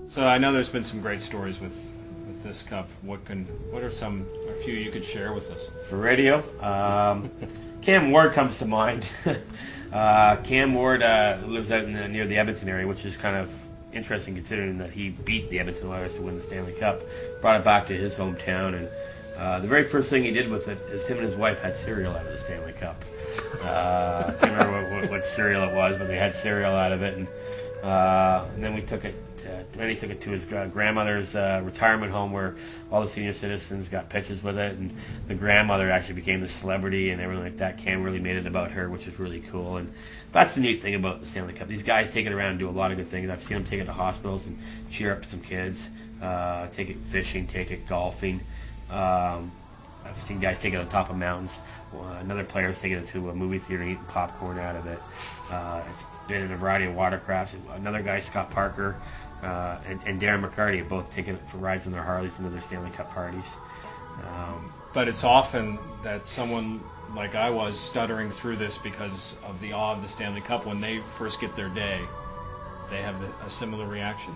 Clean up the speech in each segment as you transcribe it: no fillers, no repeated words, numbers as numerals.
So I know there's been some great stories with this cup. What are a few you could share with us? For radio, Cam Ward comes to mind. Cam Ward lives out near the Edmonton area, which is kind of interesting considering that he beat the Edmonton Oilers to win the Stanley Cup, brought it back to his hometown, and the very first thing he did with it is him and his wife had cereal out of the Stanley Cup. I can't remember what cereal it was, but they had cereal out of it, and then we took it. Then he took it to his grandmother's retirement home where all the senior citizens got pictures with it, and the grandmother actually became the celebrity and everything like that. Cam really made it about her, which is really cool, and that's the neat thing about the Stanley Cup. These guys take it around and do a lot of good things. I've seen them take it to hospitals and cheer up some kids, take it fishing, take it golfing. I've seen guys take it on top of mountains. Another player's taken it to a movie theater and eating popcorn out of it. It's been in a variety of watercrafts. Another guy, Scott Parker, and Darren McCarty have both taken it for rides on their Harleys into their Stanley Cup parties. But it's often that someone like I was stuttering through this because of the awe of the Stanley Cup. When they first get their day, they have a similar reaction.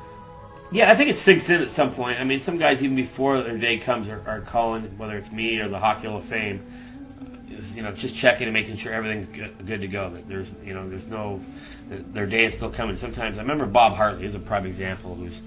Yeah, I think it sinks in at some point. I mean, some guys even before their day comes are calling, whether it's me or the Hockey Hall of Fame, just checking and making sure everything's good to go. That there's no, their day is still coming. Sometimes I remember Bob Hartley is a prime example, who's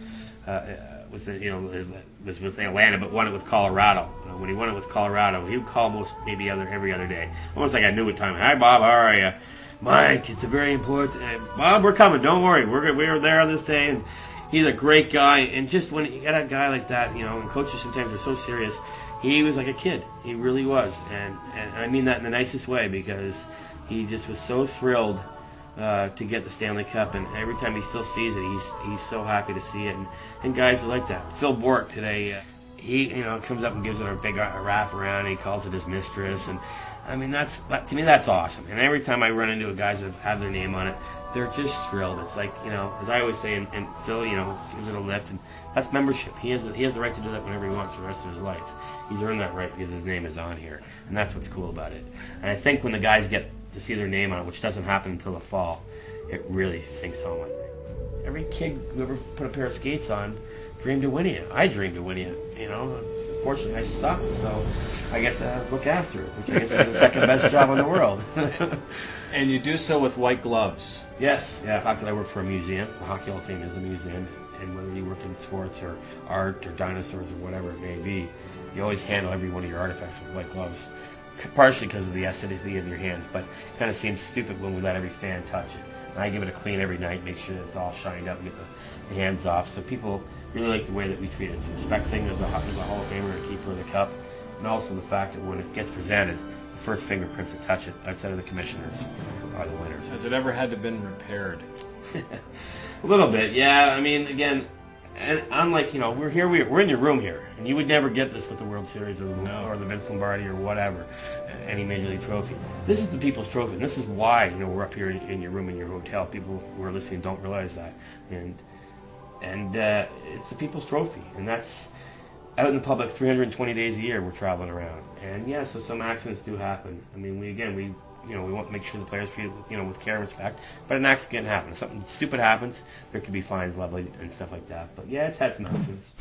was with Atlanta, but won it with Colorado. When he won it with Colorado, he would call maybe every other day, almost like I knew what time. Hi Bob, how are you? Mike, it's a very important. Bob, we're coming. Don't worry, we're there on this day. And he's a great guy, and just when you got a guy like that, and coaches sometimes are so serious, he was like a kid. He really was, and I mean that in the nicest way, because he just was so thrilled to get the Stanley Cup, and every time he still sees it, he's so happy to see it, and guys are like that. Phil Bourque today, he comes up and gives it a big wrap around, and he calls it his mistress, and I mean to me that's awesome. And every time I run into guys that have their name on it, they're just thrilled. It's like, as I always say, and Phil, gives it a lift, and that's membership. He has the right to do that whenever he wants for the rest of his life. He's earned that right because his name is on here, and that's what's cool about it. And I think when the guys get to see their name on it, which doesn't happen until the fall, it really sinks home, I think. Every kid who ever put a pair of skates on dreamed of winning it. I dreamed of winning it. Fortunately, I suck, so I get to look after it, which I guess is the second best job in the world. And you do so with white gloves. Yes. Yeah, the fact that I work for a museum, the Hockey Hall of Fame is a museum, and whether you work in sports or art or dinosaurs or whatever it may be, you always handle every one of your artifacts with white gloves, partially because of the acidity of your hands, but it kind of seems stupid when we let every fan touch it. And I give it a clean every night, make sure that it's all shined up and get the hands off, so people really like the way that we treat it. It's a respect thing as a Hall of Famer, a keeper of the cup, and also the fact that when it gets presented, the first fingerprints that touch it, outside of the commissioners, are the winners. Has it ever had to been repaired? A little bit, yeah. I mean, again, and unlike, we're in your room here, and you would never get this with the World Series or the Vince Lombardi or whatever, any Major League trophy. This is the People's Trophy, and this is why, we're up here in your room in your hotel. People who are listening don't realize that, and it's the People's Trophy, and that's out in the public 320 days a year. We're traveling around, and yeah, so some accidents do happen. I mean, we want to make sure the players treat it, with care and respect. But an accident can happen. If something stupid happens, there could be fines levied and stuff like that. But yeah, it's had some accidents.